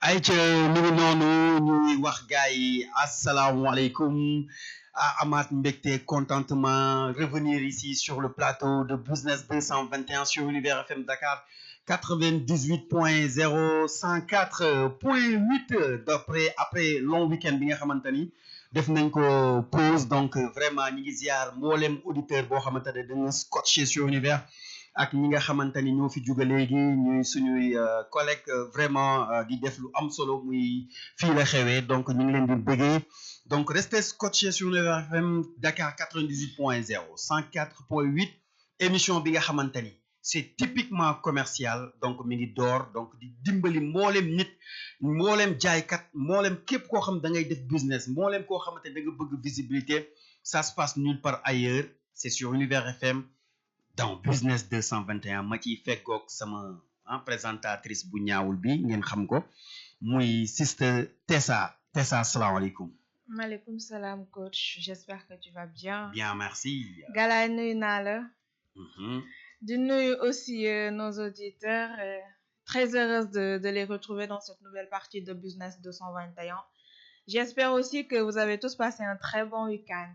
ayca mi ngi noonu ñuy wax gars yi asalaamaaleykum amaat mbégte contentement revenir ici sur le plateau de Business 221 sur Univers FM Dakar 98.0 104.8 après long week-end bi nga xamante ni def nañ ko pause donc vraiment ñi ngi ziar mboolem auditeur boo xamante ne dañu scotché sur Univers ak ñi nga xamante ni ñoo fi jóge léegi ñuy suñuy collègue vraiment di def lu am solo muy fii la xewee donc ñu ngi leen di bëggee donc restez scotché sur Univers FM Dakar 98.0 104.8 émission bi nga xamante ni c'est typiquement commercial donc mi ngi door donc di dimbali mboolem nit mboolem jaaykat mboolem képp koo xam da ngay def business mboolem koo xamante da nga bëgg visibilité ça se passe nulle part ailleurs c'est sur Univers FM dans Business 221 ma ciy feggoog sama présentatrice bu ñaawul bi ngeen xam ko muy sister Tessa salaamaaleykum. maaleykum salaam coach j'espère que tu vas bien. Bien merci. Galaye nuyu naa la. di nuyu aussi nos auditeurs très heureuse de les retrouver dans cette nouvelle partie de Business 221. J'espère aussi que vous avez tous passé un très bon week-end.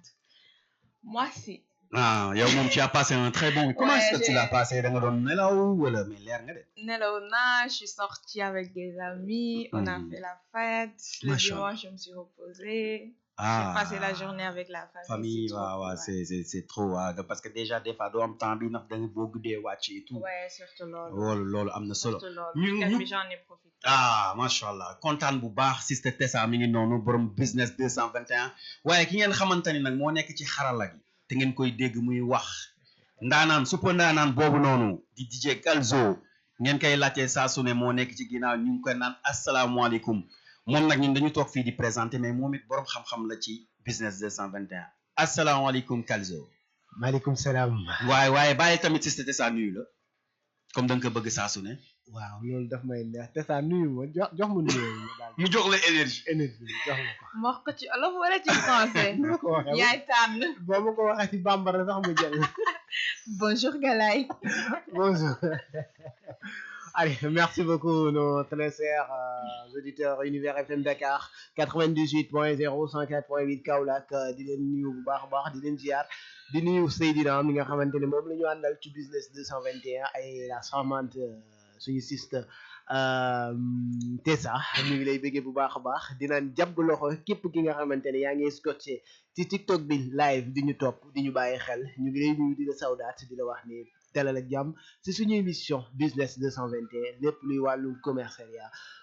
Moi si. yow moom tu as passé un très bon. Comment est-ce que tu l'as passé da nga doon nelaw wala mais leer nga de. Nelaw naa, je suis sortie avec des amis, on a fait la fête. Le dimanche, je me suis reposée. J'ai passé la journée avec la famille. waaw c'est trop parce que déjà des fois doo am temps bi ndax da nga boo guddee wàcc et tout. Ouais, surtout loolu. loolu am na solo. surtout loolu bi j'en ai profité. macha allah kontaan bu baax sister Tessa mi ngi noonu borom Business 221 waaye ki ngeen xamante ni nag moo nekk ci xarala gi. te ngeen koy dégg muy wax ndaanaan super ndaanaan boobu noonu di DJ Galzo ngeen koy laajte saa su ne moo nekk ci ginnaaw ñu ngi koy naan asalaamaaleykum moom nag ñun dañu toog fii di présenter mais moom it borom xam-xam la ci Business 221 asalaamaaleykum Galzo. maaleykum salaam. waaye bàyyi tamit si Tessa nuyu la comme da nga ko bëgg saa su ne. waaw loolu daf may neex Tessa nuyu ma jox ma nuyu mu jox la énergie jox ma ko. wax ko ci olof wala ci français. yaay tànn. boo ma ko waxee ci bambara sax mu jël. Bonjour Galaye. Bonjour. Allez, merci beaucoup nos très chers auditeurs Univers FM Dakar 98.0 104.8 Kaolack di leen nuyu bu baax a baax di leen ziar di nuyu Seydina mi nga xamante ne moom la ñu àndal ci Business 221 ay la charmante suñu sister Tessa ñu ngi lay bëggee bu baax a baax dinaan jàpp loxo képp ki nga xamante ne yaa ngi scotché ci TikTok bi live di ñu topp di ñu bàyyi xel ñu ngi lay nuyu di la sawdaat di la wax ni dalal ak jàmm ci suñu émission Business 221 lépp luy wàllum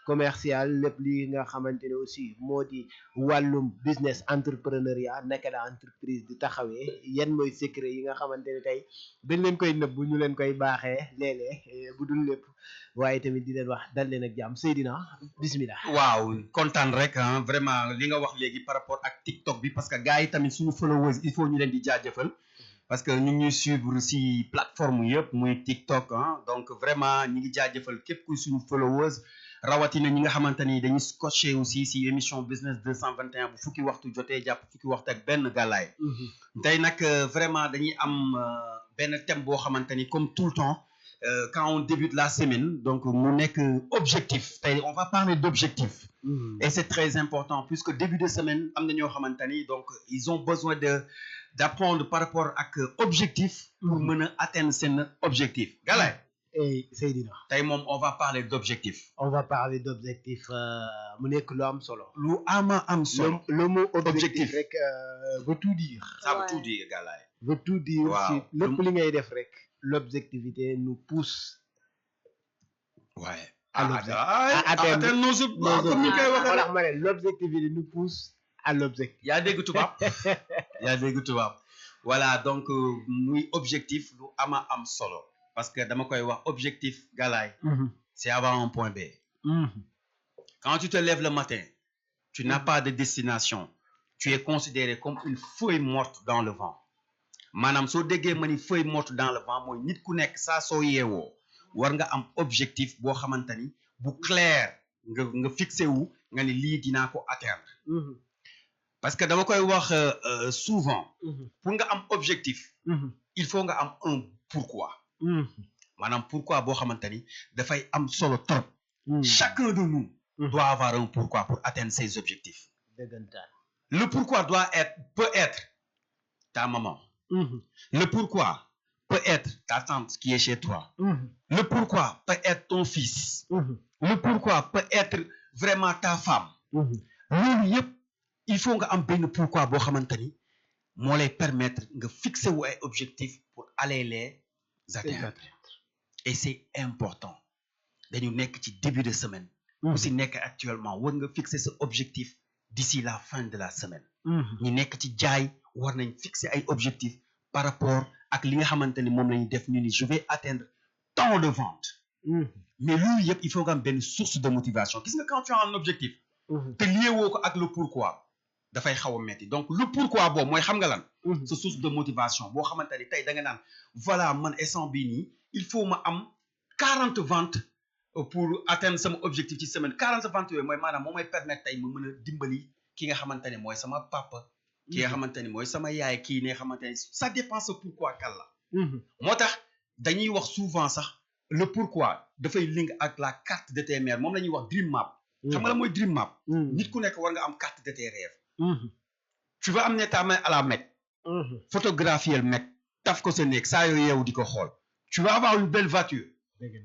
commercial lépp li nga xamante ne aussi moo di wàllum business entrepreneuriat naka la entreprise di taxawee yan mooy secret yi nga xamante ne tey dañ leen koy nëbb ñu leen koy baaxee léeg-léeg bu dul lépp waaye tamit di leen wax dal leen ak jàmm Seydina bismillah. waaw kontaan rek vraiment li nga wax léegi par rapport ak TikTok bi parce que gars yi tamit suñu followers il faut ñu leen di jaajëfal. parce que ñu ngi ñuy suivre si plateforme yëpp muy TikTok donc vraiment ñi ngi jaajëfal képp kuy suñu followers rawatina ñi nga xamante ni dañuy scotché aussi si émission Business 221 bu fukki waxtu jotee jàpp fukki waxtu ak benn gàllaay tey nag vraiment dañuy am benn thème boo xamante ni comme tout le temps quand on débute la semaine donc mu nekk objectif tey on va parler d'objectif et c'est très important puisque début de semaine am na ñoo xamante ni donc ils ont besoin d'apprendre par rapport ak objectif pour mën a atteindre seen objectif Galaye. Seydina. tey moom on va parler d'objectif. on va parler d'objectif mu nekk lu am solo. lu am solo. le mot objectif rek veut tout dire. ça veut tout dire Galaye. veut tout dire. waaw si lépp li ngay def rek. l'objectivité nous pousse. ouais. à atteindre nos comme ni koy waxee rek. ma ne l'objectivité nous pousse à l'objectif. yaa dégg tubaab. voilà donc muy objectif lu am solo. parce que dama koy wax objectif Galaye. c'est avoir un point B. quand tu te lèves le matin. tu n'as pas de destination. tu es considéré comme une feuille morte dans le vent. maanaam soo déggee ma ni feuille morte dans le vent mooy nit ku nekk saa soo yeewoo war nga am objectif boo xamante ni bu clair nga fixé wu nga ni lii dinaa ko atteindre. parce que dama koy wax souvent. pour nga am objectif. il faut nga am un pourquoi. maanaam pourquoi boo xamante ni dafay am solo trop. chacun de nous doit avoir un pourquoi pour atteindre ses objectifs. dëggantaan. Le pourquoi peut être ta maman. Le pourquoi peut être ta tante qui est chez toi. Le pourquoi peut être ton fils. Le pourquoi peut être vraiment ta femme. loolu yëpp il faut nga am benn pourquoi boo xamante ni moo lay permettre nga fixer wu ay objectifs pour aller les atteindre. Et c'est important dañu nekk ci début de semaine. ku si nekk actuellement war nga fixer sa objectif d'ici la fin de la semaine. ñu nekk ci jaay war nañ fixer ay objectifs par rapport ak li nga xamante ni moom la ñuy def ñu ni je vais atteindre tant de ventes. mais loolu yëpp il faut nga am benn source de motivation gis nga quand tu as un objectif. te lié woo ko ak le pourquoi dafay xaw a metti donc le pourquoi boobu mooy xam nga lan. sa source de motivation boo xamante ni tey da nga naan voilà man instant bii nii il faut ma am 40 ventes pour atteindre sama objectif ci semaine 40 ventes yooyu mooy maanaam moo may permettre tey ma mën a dimbali ki nga xamante ne mooy sama papa. ki nga xamante ni mooy sama yaay kii ne xamante ni ça dépend sa pourquoi kan la. moo tax dañuy wax souvent sax le pourquoi dafay link ak la carte de tes rêves moom la ñuy wax dream map. xam nga la mooy dream map. nit ku nekk war nga am carte de tes rêves. tu vas amener ta main à la Mecque. photographier le Mecque taf ko sa néeg saa yoo yeewu di ko xool. tu vas avoir une belle voiture.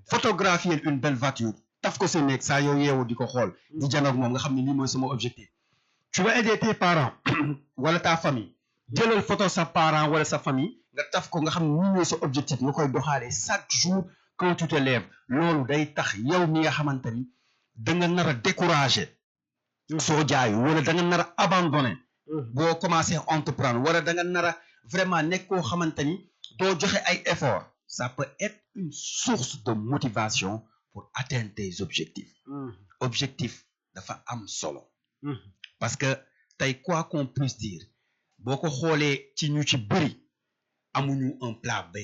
photographier une belle voiture taf ko sa néeg saa yoo yeewu di ko xool. di janoog moom nga xam ne lii mooy sama objectif. tu vas aider tes parents wala ta famille. jëlal photo sa parent wala sa famille nga taf ko nga xam ne lii mooy sa objectif nga koy doxalee chaque jour quand tu te lèves loolu day tax yow mi nga xamante ni da nga nar a décourager. soo jaayu wala da nga nar a abandonner. boo commencé entreprendre wala da nga nar a vraiment nekk koo xamante ni doo joxe ay effort ça peut être une source de motivation pour atteindre tes objectifs. objectif dafa am solo. parce que tey quoi qu'on puisse dire boo ko xoolee ci ñu ci bëri amuñu un plan B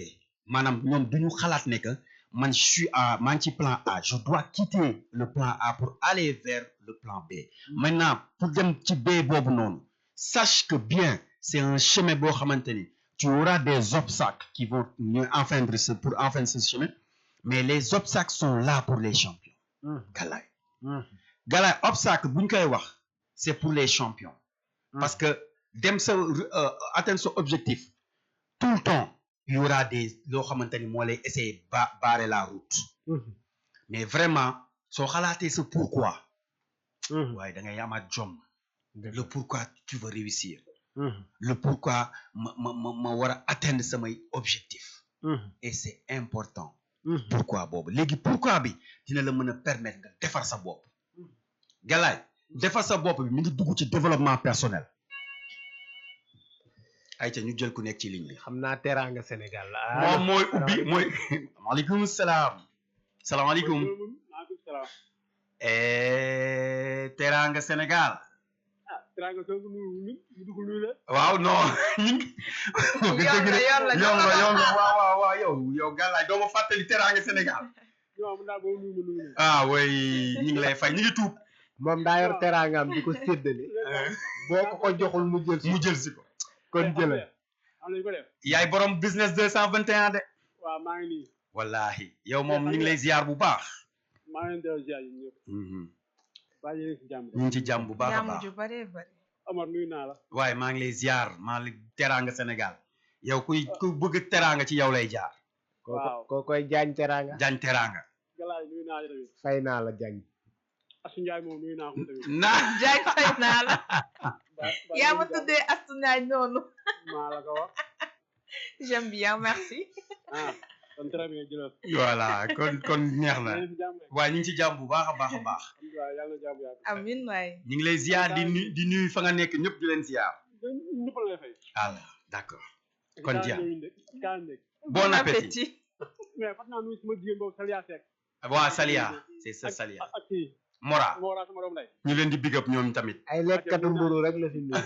maanaam ñoom duñu xalaat ne que man je suis maa ngi ci plan A je dois quitter le plan A pour aller vers le plan B. maintenant pour dem ci B boobu noonu sache que bien c'est un chemin boo xamante ni tu auras des obstacles qui vont enfreindre pour enfreindre ce chemin mais les obstacles sont là pour les champions. galaay obstacle bu ñu koy wax c'est pour les champions. parce que dem sa atteindre sa objectif tout le temps il y aura des loo xamante ni moo lay essayer barrer la route. mais vraiment soo xalaatee sa pourquoi. waaye da ngay amaat jom. le pourquoi tu veux réussir. le pourquoi ma war a atteindre samay objectif. et c'est important. pourquoi boobu léegi pourquoi bi dina la mën a permettre nga defar sa bopp. galaay defar sa bopp bi mi ngi dugg ci développement personnel. ayca ñu jël ku nekk ci ligne bi. xam naa teraanga Sénégal la. moom mooy ubbi mooy. maaleykum salaam. salaamaaleykum. teraanga Sénégal. teraanga soo ko nuyu dugg nuyu la. waaw non. yow waaw yow gàllaay doo ma fàttali teraanga Sénégal. ah oui ñu ngi lay fay ñu ngi tuub. moom daa yor teraangaam di ko séddale. boo ko joxul mu jël si ko. kon jëlal. yaay borom business 221 de. waaw maa ngi nii. wallaahi yow moom ñu ngi lay ziar bu baax. maa ngi leen di ziar ñun ñëpp. ñu ngi ci jàmm bu baax a baax. Omar nuyu naa la. waaye maa ngi lay ziar maa ngi teraanga Sénégal yow ku bëgg teraanga ci yow lay jaar. waaw koo koy jaañ teraanga. jaañ teraanga. Galaay nuyu naa la tamit. fay naa la jaañ. Asu Njaay moom nuyu naa ko tamit. Jaañ fay naa la. yaa ma tuddee Asu Njaay noonu. maa la ko wax. j'aime bien merci. kon très bien jërëjëf. voilà kon neex na. waaye ñu ngi ci jàmm bu baax a baax a baax. yàlla na jàmm yàgg. amiin waay. ñu ngi lay ziar di nuyu fa nga nekk ñëpp di leen ziar. ñëpp la lay fay. voilà d'accord. kon jeex bon appétit. mais fat naa nuyu sama jigéen boobu Salia Seck. waaw Salia c'est ça Salia. ak kii. Mora sama doom lay. ñu leen di big up ñoom tamit. ay lekkatu mburu rek la fi nuyu.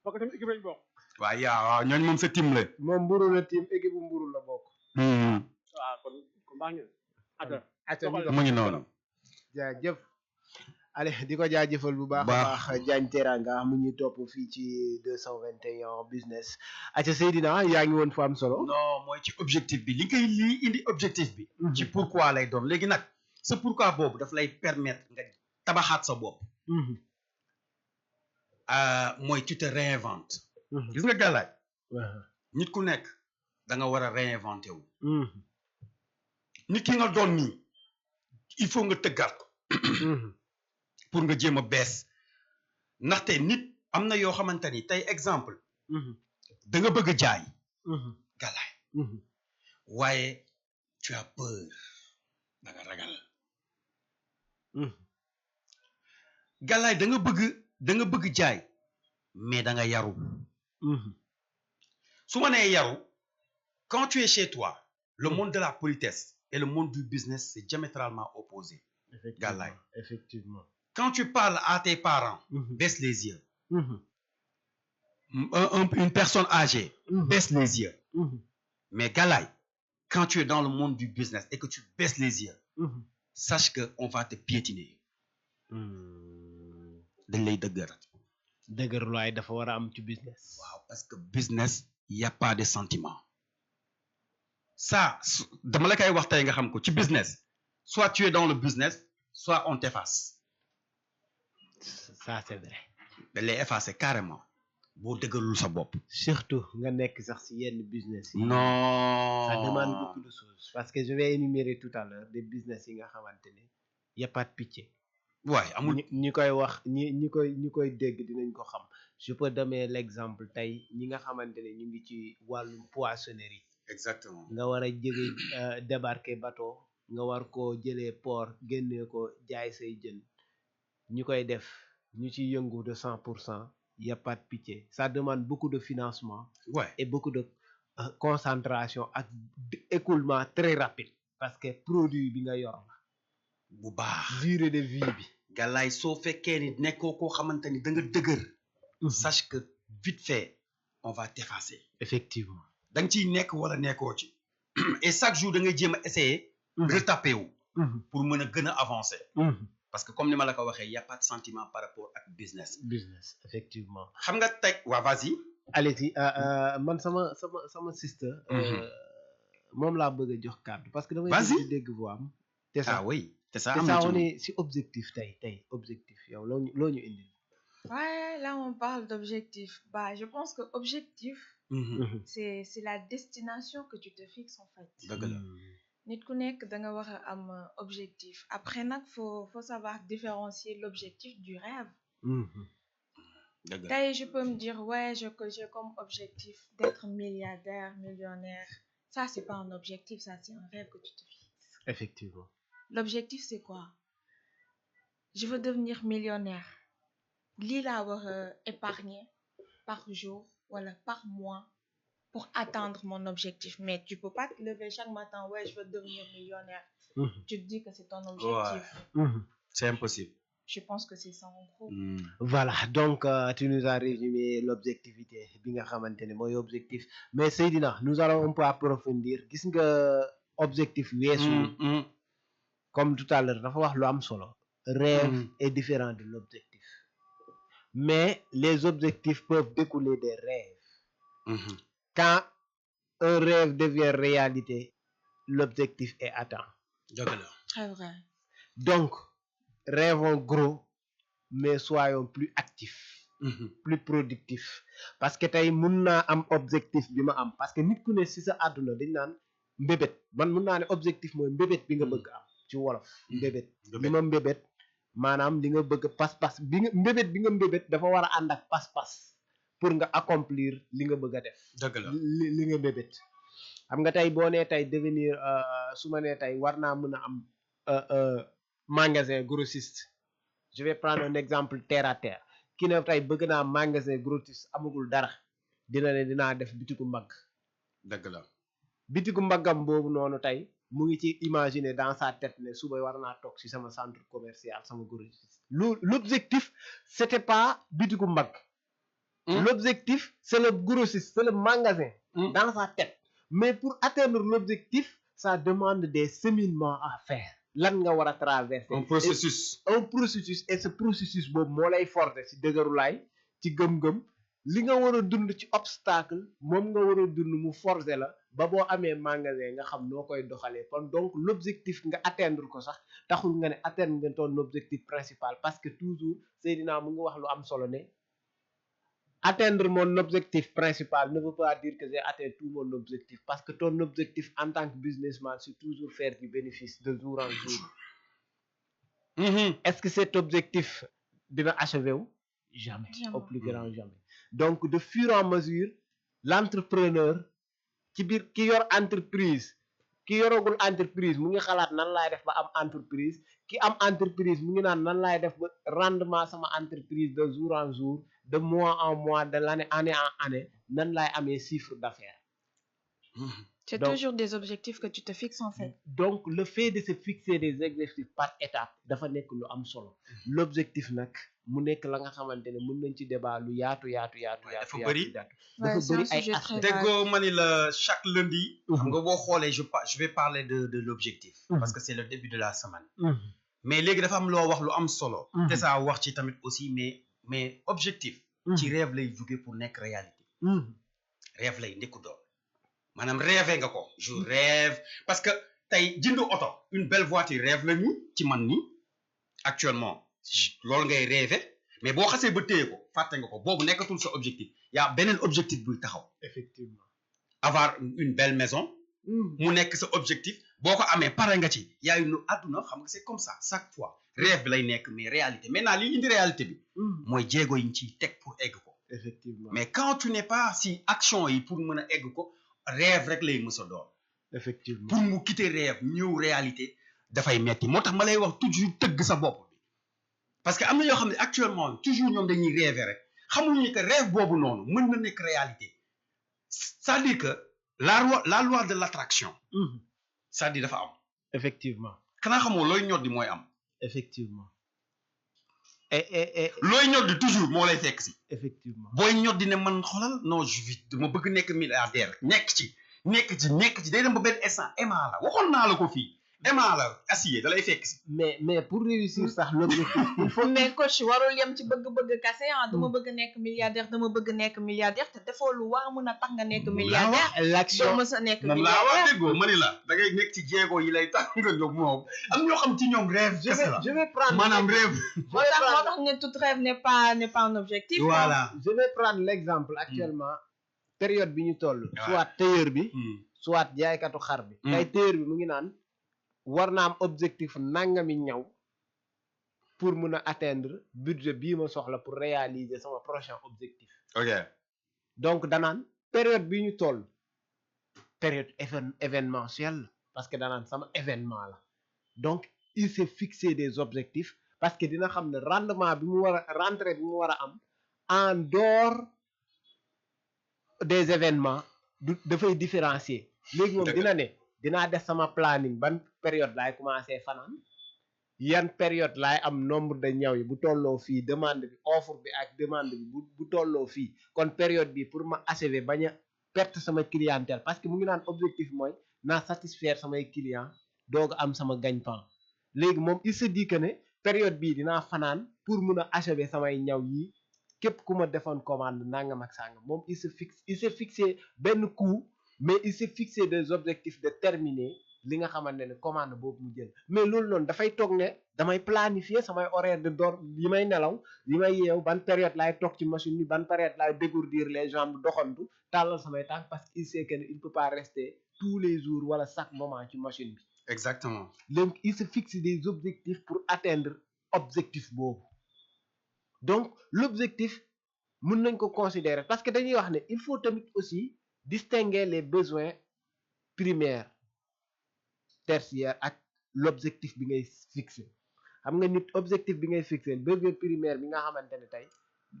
parce que tamit équipe lañ bokk. waaw waaw ñooñu moom sa team la. moom mburu la team équipe mburu la bokk. waaw kon baax ngeen. mu ngi noonu. jaajëf. allez di ko jaajëfal bu baax a baax Diagne Teranga mu ñuy topp fii ci 221 business. aca Seydina yaa ngi woon fu am solo. non mooy ci objectif bi li indi objectif bi. ci pourquoi lay doon léegi nag c'est pourquoi boobu daf lay permettre nga tabaxaat sa bopp mooy tu te réinventes gis nga gàllaaj nit ku nekk da nga war a réinventé wu nit ki nga doon nii il faut nga tëggaat ko pour nga jéem a bees ndaxte nit am na yoo xamante ni tey exemple da nga bëgg a jaay gàllaay waaye tu as peur da nga ragal gàllaay da nga bëgg jaay mais da nga yaru su ma nee yaru quand tu es chez toi le monde de la politesse et le monde du business c'est diamétralement opposé gàllaay effectivement quand tu parles à tes parents baisse les yeux une personne âgée baisse les yeux mais gàllaay quand tu es dans le monde du business et que tu baisses les yeux sache que on va te piétiner dañ lay dëgër lu ay dafa war a am ci business waaw parce que business y a pas de sentiment ça dama la koy wax tey nga xam ko ci business soit tu es dans le business soit on t'efface ça c'est vrai dañ lay effacer carrément boo dëgërul sa bopp surtout nga nekk sax si yenn business yi non ça demande beaucoup de choses parce que je vais énumérer tout à l'heure des business yi nga xamante ne y a pas de pitié waaye amul ñi koy wax ñi koy dégg dinañ ko xam je peux donner l'exemple tey ñi nga xamante ne ñu ngi ci wàllum poissonnerie exactement nga war a jóge débarquer bateau nga war koo jëlee port génnee ko jaay say jën ñi koy def ñu ci yëngu de 100% y a pas de pitié ça demande beaucoup de financement et beaucoup de concentration ak écoulement très rapide parce que produit bi nga yor la bu baax durée de vie bi gàllaay soo fekkee ni nekkoo koo xamante ni da nga dëgër sache que vite fait on va t'effacer effectivement da nga ciy nekk wala nekkoo ci et chaque jour da ngay jéem a essayer retaper wu pour mën a gën a avancer parce que comme ni ma la ko waxee y a pas de sentiment par rapport ak business effectivement xam nga teg waa vas-y allez-y man sama sister moom laa bëgg a jox kàddu parce que damay di dégg voix am te ça oui te ça on est si objectif tey objectif yow loo ñu indi ouais là on parle d'objectif bah je pense que objectif c'est la destination que tu te fixes en fait dëgg la nit ku nekk da nga war a am objectif après nag faut savoir différencier l'objectif du rêve tey je peux me dire ouais j'ai comme objectif d'être milliardaire millionnaire ça c'est pas un objectif ça c'est un rêve que tu te fixes effectivement l'objectif c'est quoi je veux devenir millionnaire lii laa war a épargner par jour wala par mois pour atteindre mon objectif mais tu peux pas te lever chaque matin ouais je veux devenir millionnaire tu te dis que c'est ton objectif c'est impossible je pense que c'est ça en gros voilà donc tu nous as résumé l'objectivité bi nga xamante ne mooy objectif mais Seydina nous allons un peu approfondir gis nga objectif weesu comme tout à l'heure dafa wax lu am solo rêve est différent de l'objectif mais les objectifs peuvent découler des rêves quand un rêve devient réalité l'objectif est atteint très vrai donc rêvons gros mais soyons plus actifs plus productifs parce que tey mun naa am objectif bi ma am parce que nit ku ne si sa àdduna dañ naan mbébét man mun naa ne objectif mooy mbébét bi nga bëgg am ci wolof mbébét li ma mbébét maanaam li nga bëgg pas-pas bi nga mbébét dafa war a ànd ak pas-pas pour nga accomplir li nga bëgg a def li nga mbébét xam nga tey boo nee tey devenir su ma nee tey war naa mën a am magasin grossiste je vais prendre un exemple terre à terre ki ne tey bëgg naa magasin grossiste amagul dara dina ne dinaa def bitigu mbagg bitigu mbaggam boobu noonu tey mu ngi ci imaginer dans sa tête ne suba war naa toog si sama centre commercial sama grossiste l'objectif c'était pas bitigu mbagg l'objectif c'est le grossiste c'est le magasin dans sa tête mais pour atteindre l'objectif ça demande des cheminements à faire lan nga war a traverser un processus et ce processus boobu moo lay forcer ci dëgërulaay ci gëm-gëm li nga war a dund ci obstacle moom nga war a dund mu forcer la ba boo amee magasin nga xam noo koy doxalee kon donc l'objectif nga atteindre ko sax taxul nga ne atteindre nga ton objectif principal parce que toujours Seydina mu ngi wax lu am solo ne atteindre mon objectif principal ne veut pas dire que j'ai atteint tout mon objectif parce que ton objectif en tant que businessman c'est toujours faire du bénéfice de jour en jour. Est-ce que cet objectif dina achevé wu jamais au plus grand jamais donc de fur et à mesure l'entrepreneur ci biir ki yor entreprise ki yoragul entreprise mu ngi xalaat nan laay def ba am entreprise ki am entreprise mu ngi naan nan laay def ba rendement sama entreprise de jour en jour de mois en mois de l'année année en année nan laay amee chiffre d'affaires. C'est Donc- toujours des objectifs que tu te fixes en fait. donc le fait de se fixer des objectifs par étape dafa nekk lu am solo l'objectif nag mu nekk la nga xamante ne mën nañ ci débat lu yaatu dafa yaatu bëri. dafa Ouais, c'est un bëri ay sujet très aspects. vague. déggoo ma ni la chaque lundi. xam nga boo xoolee je vais parler de l'objectif. parce que c'est le début de la semaine. mais léegi dafa am loo wax lu am solo. te saa wax ci tamit aussi mais objectif. ci rêve lay jóge pour nekk réalité. rêve lay ndekku doon maanaam rêvé nga ko je rêve parce que tey jënd oto une belle voiture rêve la nii ci man nii actuellement loolu ngay rêvé mais boo xasee ba téye ko fàtte nga ko boobu nekkatul sa objectif yaa beneen objectif buy taxaw effectivement avoir une belle maison mu nekk sa objectif boo ko amee pare nga ci yaa une àdduna xam nga c'est comme ça chaque fois rêve bi lay nekk mais réalité maintenant li indi réalité bi mooy jéego yi ñu ciy teg pour egg ko effectivement mais quand tu n'es pas si action yi pour mën a egg ko rêve rek lay mës a doon effectivement pour mu quitter rêve ñëw réalité dafay metti moo tax ma lay wax toujours tëgg sa bopp bi parce que am na yoo xam ne actuellement toujours ñoom dañuy rêver rek xamuñu que rêve boobu noonu mën na nekk réalité c'est-à-dire que la loi de l'attraction c'est-à-dire dafa am effectivement xanaa xamoo looy ñoddi mooy am effectivement et looy ñoddi toujours moo lay fekk si effectivement booy ñoddi ne man xoolal non je vis dama bëgg nekk milliardaire nekk ci day dem ba benn instant Emma la waxoon naa la ko fii Emma la acier da lay fekk si mais pour réussir sax l'objectif il faut mais coach warul yem ci bëgg-bëgg kase ah dama bëgg nekk milliardaire te defoo lu war mën a tax nga nekk milliardaire l'action doo mës a nekk moom laa wax milliardaire. déggoo ma ni la da ngay nekk ci jéego yi lay tax nga jóg moom am ñoo xam ci ñoom rêve kese la je vais prendre maanaam rêve moo tax ne tout rêve n'est pas un objectif. voilà je vais prendre l'exemple actuellement période bi ñu toll Ouais. soit tailleur bi soit jaaykatu xar bi tey tailleur bi mu ngi naan war na am objectif nangami ñaw pour mun a atteindre budget bii ma soxla pour réaliser sama prochain objectif ok donc danaan période bi ñu toll période événementielle la parce que danaan sama événement la donc il s'est fixé des objectifs parce que dina xam ne rendement bi mu war a rentrée bi mu war a am en dehors des événements du dafay différencier léegi moom Dëgg. dina ne dinaa def sama planning ban période laay commencer fanaan yan période laay am nombre de ñaw yi bu tolloo fii demande bi offre bi ak demande bi bu tolloo fii kon période bi pour ma achever bañ a perte sama clientèle parce que mu ngi naan objectif mooy naa satisfaire samay clients doog a am sama gagne-pain léegi moom il se dit que ne période bii dinaa fanaan pour mun a achever samay ñaw yi képp ku ma defoon commande nangam ak sangam moom il s'est fixé benn coût mais il s'est fixé des objectifs de terminer li nga xamante ne commande boobu mu jël mais loolu noonu dafay toog ne damay planifier samay horaire de dorm yi may nelaw yi may yeew ban période laay toog ci machine bi ban période laay dégourdir les jambes doxantu tàllal samay tànk parce qu'il sait que ne il peut pas rester tous les jours wala chaque moment ci machine bi exactement donc il se fixe des objectifs pour atteindre objectif boobu donc l'objectif mën nañ ko considérer parce que dañuy wax ne il faut tamit aussi distinguer les besoins primaires tertiaires ak l'objectif bi ngay fixer xam nga nit objectif bi ngay fixer besoin primaire bi nga xamante ne tey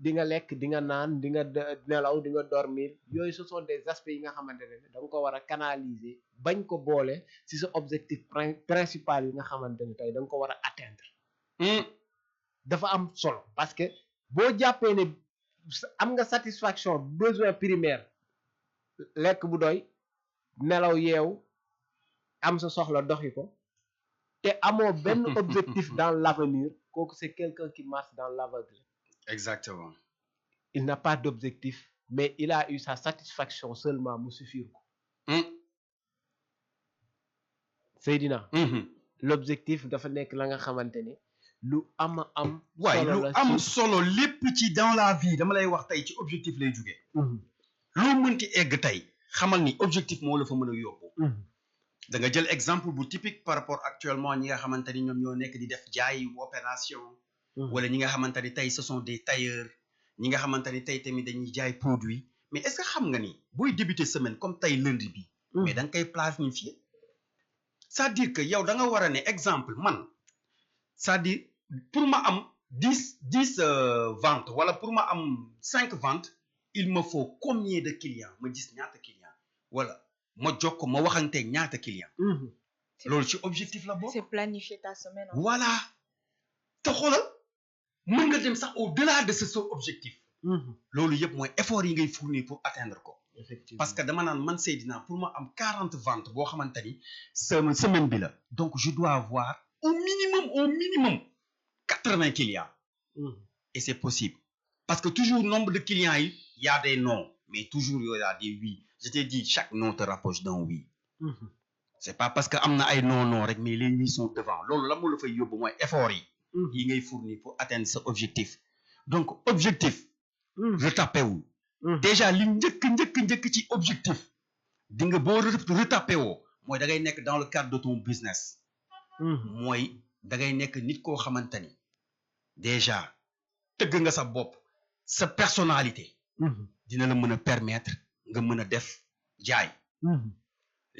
di nga lekk di nga naan di nga nelaw di nga dormir yooyu ce sont des aspects yi nga xamante ne da nga ko war a canaliser bañ ko boole ci sa objectif principal yi nga xamante ne tey da nga ko war a atteindre dafa am solo parce que boo jàppee ne am nga satisfaction besoin primaire lekk bu doy nelaw yeew am sa soxla doxi ko te amoo benn objectif dans l'avenir kooku c'est quelqu'un qui marche dans l'aveugle exactement il n'a pas d'objectif mais il a eu sa satisfaction seulement mu suffire ko Seydina l'objectif dafa nekk la nga xamante ni lu am waaye solo lu la am ci solo lépp ci dans la vie dama lay wax tey ci objectif lay jugee loo mënti egg tey xamal ni objectif moo la fa mën a yóbbu da nga jël exemple bu typique par rapport actuellement ñi nga xamante ni ñoom ñoo nekk di def jaay opération wala ñi nga xamante ni tey ce sont des tailleurs ñi nga xamante ni tey tamit dañuy jaay produit mais est-ce que xam nga ni booy débuter semaine comme tey lundi bi mais da nga koy planifier c'est-à-dire que yow da nga war a ne exemple man c'est-à-dire pour ma am 10 ventes wala pour ma am 5 ventes il me faut combien de clients ma gis ñaata clients wala ma jokk ma waxanteeg ñaata clients loolu ci objectif la bokk c'est planifier ta semaine. voilà te xoolal mën nga dem sax au-delà de ce objectif loolu yëpp mooy effort yi ngay fournir pour atteindre ko effectivement parce que dama naan man Seydina pour ma am 40 ventes boo xamante ni semaine bi la donc je dois avoir au minimum 80 clients et c'est possible parce que toujours nombre de clients yi y a des non mais toujours il y a des oui je t'ai dit chaque non te rapproche d'un oui c'est pas parce que am na ay non rek mais les oui sont devant loolu la mu la fay yóbbu mooy effort yi ngay fournir pour atteindre ce objectif donc objectif retapé wul déjà li njëkk ci objectif di nga boo retapé woo mooy da ngay nekk dans le cadre de ton business mooy da ngay nekk nit koo xamante ni déjà tëgg nga sa bopp sa personnalité dina la mën a permettre nga mën a def jaay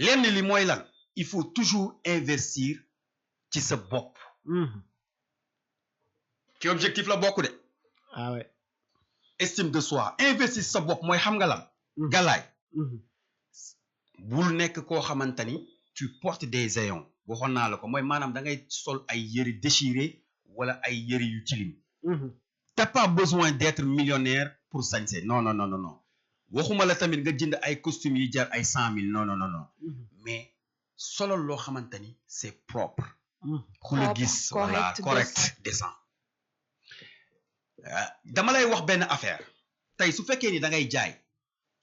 lenn li mooy lan il faut toujours investir ci sa bopp ci objectif la bokk de ah ouais estime de soi investir sa bopp mooy xam nga lan galaay bul nekk koo xamante ni tu portes des rayons waxoon naa la ko mooy maanaam da ngay sol ay yëre déchiré wala ay yëre yu tilim t'as pas besoin d'être millionnaire pour sañse non waxuma la tamit nga jënd ay costumes yi jar ay 100 000 non mais solo loo xamante ni c'est propre ku la gis voilà correct décent dama lay wax benn affaire tey su fekkee ni da ngay jaay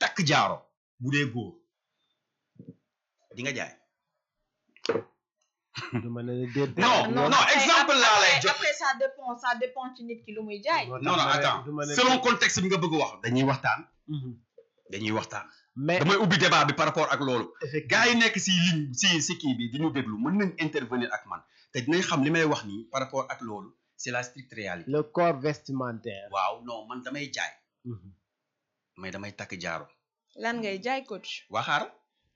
takk jaaro bu dee góor di nga jaay non exemple laa lay jox après ça dépend ci nit ki lu muy jaay. non attends selon contexte bi nga bëgg wax dañuy waxtaan mais damay ubbi débat bi par rapport ak loolu gars yi nekk si ligne si kii bi di ñu déglu mën nañ intervenir ak man te dinañ xam li may wax nii par rapport ak loolu c'est la stricte réalité le corps vestimentaire waaw non man damay jaay mais damay takk jaaro lan ngay jaay coach waa xaaral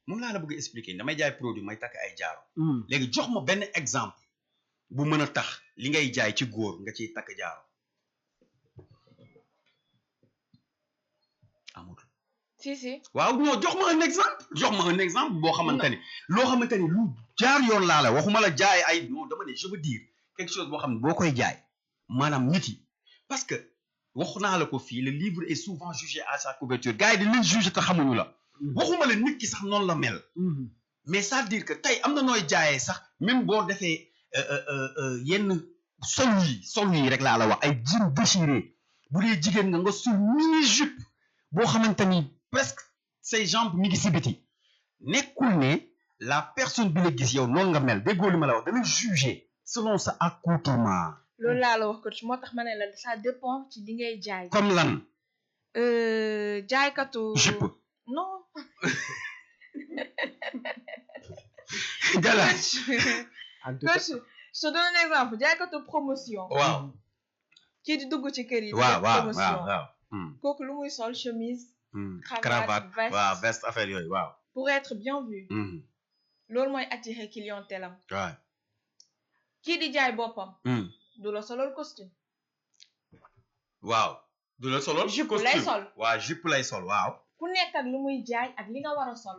moom laa la bëgg expliquer damay jaay produit may takk ay jaaro léegi jox ma benn exemple bu mën a tax li ngay jaay ci góor nga ciy takk jaaro amul si waaw non jox ma un exemple boo xamante ni loo xamante ni lu jaar yoon laa la waxuma la jaay ay non dama ne je veux dire quelque chose boo xam ne boo koy jaay maanaam nit yi parce que wax naa la ko fii le livre est souvent jugé à sa couverture gars yi dañ leen jugé te xamuñu la waxuma la nit ki sax noonu la mel mais ça veut dire que tey am na nooy jaayee sax même boo defee yenn sol yi rek laa la wax ay jean déchiré bu dee jigéen nga sol mini jupe boo xamante ni presque say jambes mi ngi si biti nekkul ne la personne bi la gis yow noonu nga mel déggoo li ma la wax dana juger selon sa accoutrement loolu laa la wax coach moo tax ma ne la ça dépend ci li ngay jaay comme lan jaaykatu jupe non galaaj coach je donne un exemple jaaykatu promotion waaw kii di dugg ci kër yi waaw promotion kooku lu muy sol chemise cravate waaw veste affaire yooyu waaw pour être bien vu loolu mooy attirer clientèle am waaw kii di jaay boppam du la solol costume waaw du la solol jupe lay sol waaw jupe lay sol waaw ku nekk ak lu muy jaay ak li nga war a sol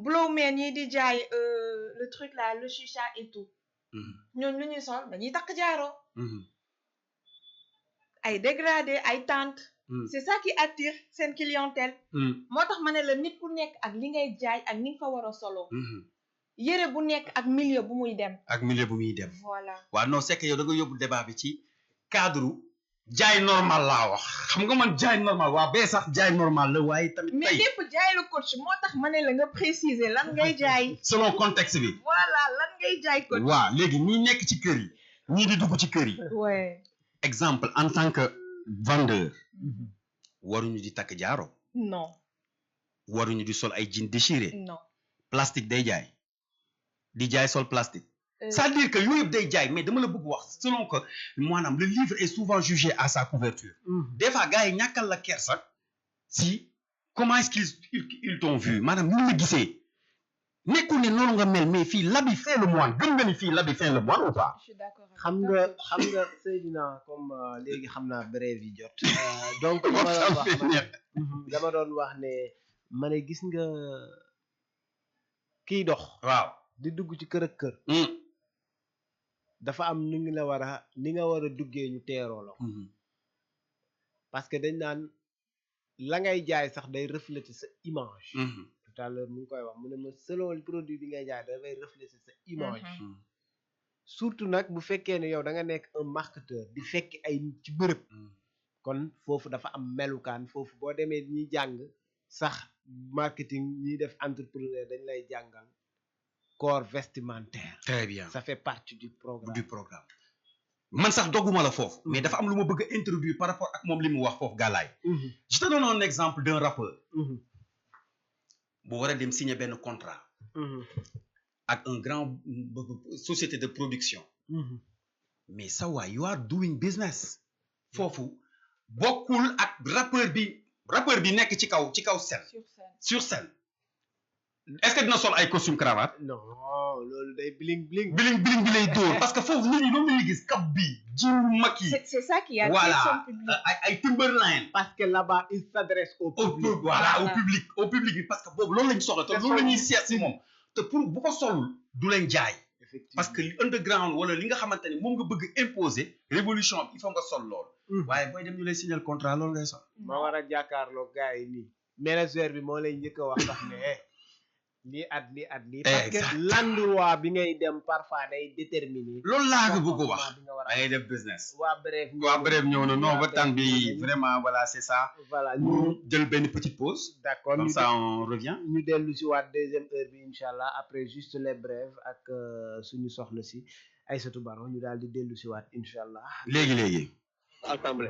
blowman yi di jaay le truc là le chicha et tout ñooñu lu ñuy sol dañuy takk jaaro ay dégradé ay tente c'est ça qui attire seen clientèle moo tax ma ne la nit ku nekk ak li ngay jaay ak ni nga fa war a solo yëre bu nekk ak milieu bu muy dem voilà waaw non c'est que yow da nga yóbbu débat bi ci cadre jaay normal laa wax xam nga man jaay normal waa bee sax jaay normal la waaye tamit mais tey lépp jaay la coach moo tax ma ne la nga préciser lan ngay jaay. selon contexte bi voilà lan ngay jaay coach. waaw léegi ñi nekk ci kër yi ñii di dugg ci kër yi ouais. exemple en tant que vendeur waruñu di takk jaaro non waruñu di sol ay jeans déchirés non. plastique day jaay di jaay sol plastique c'est-à-dire que yooyu yëpp day jaay mais dama la bëgg wax selon que maanaam le livre est souvent jugé à sa couverture des fois gars yi ñàkkal la kersa si comment est-ce qu'ils t'ont vu maanaam ñu la gisee nekkul ne noonu nga mel mais fii l'habit fait le moine gëm nga ni fii l'habit fait le moine ou pas je suis d'accord avec xam nga Seydina comme léegi xam naa brève yi jot donc dama doon wax ne ma ne gis nga kiy dox waaw di dugg ci kër ak kër dafa am ni nga war a duggee ñu teeroo la parce que dañ naan la ngay jaay sax day refléter sa image tout à l'heure mu ngi koy wax mu ne ma selon produit bi ngay jaay dafay refléter sa image surtout nag bu fekkee ne yow da nga nekk un marketeur di fekk ay nit ci bërëb kon foofu dafa am melukaan foofu boo demee ñuy jàng sax marketing ñuy def entrepreneur dañ lay jàngal corps vestimentaire. très bien ça fait partie du programme. man sax dogguma la foofu mais dafa am lu ma bëgg a introduire par rapport ak moom li mu wax foofu gàllaay je te donne un exemple d'un rappeur bu war a dem signer benn contrat ak un grand société de production mais ça waay you are doing business foofu bokkul ak rappeur bi nekk ci kaw scène sur scène est-ce que dina sol ay costume cravate non loolu day bling bling bi lay dóor parce que foofu nit ñi loolu lañuy gis cap bi jiw mag yi c'est ça qui a voilà son public. ay Timberland parce que là-bas il s'adresse au public au public bi parce que boobu loolu lañu soxla te loolu la ñuy seet si moom te pour bu ko solul du leen jaay parce que li underground wala li nga xamante ne moom nga bëgg imposer révolution bi il faut nga sol loolu waaye booy dem ñu lay signer contrat loolu ngay sol ma war a jàkkaarloo gars yi nii manager bi moo lay njëkk a wax sax ne lii at lii parce que l'endroit bi ngay dem parfois day déterminer loolu laa ko bëgg wax da ngay def business waa bref ñëw na non ba temps bi vraiment voilà c'est ça voilà ñu jël benn petite pause d'accord comme ça on revient ñu dellu si waat deuxième heure bi inchallah après juste les brèves ak suñu soxna si Aïssatou Baro ñu daal di dellu si waat inchallah léegi assemblée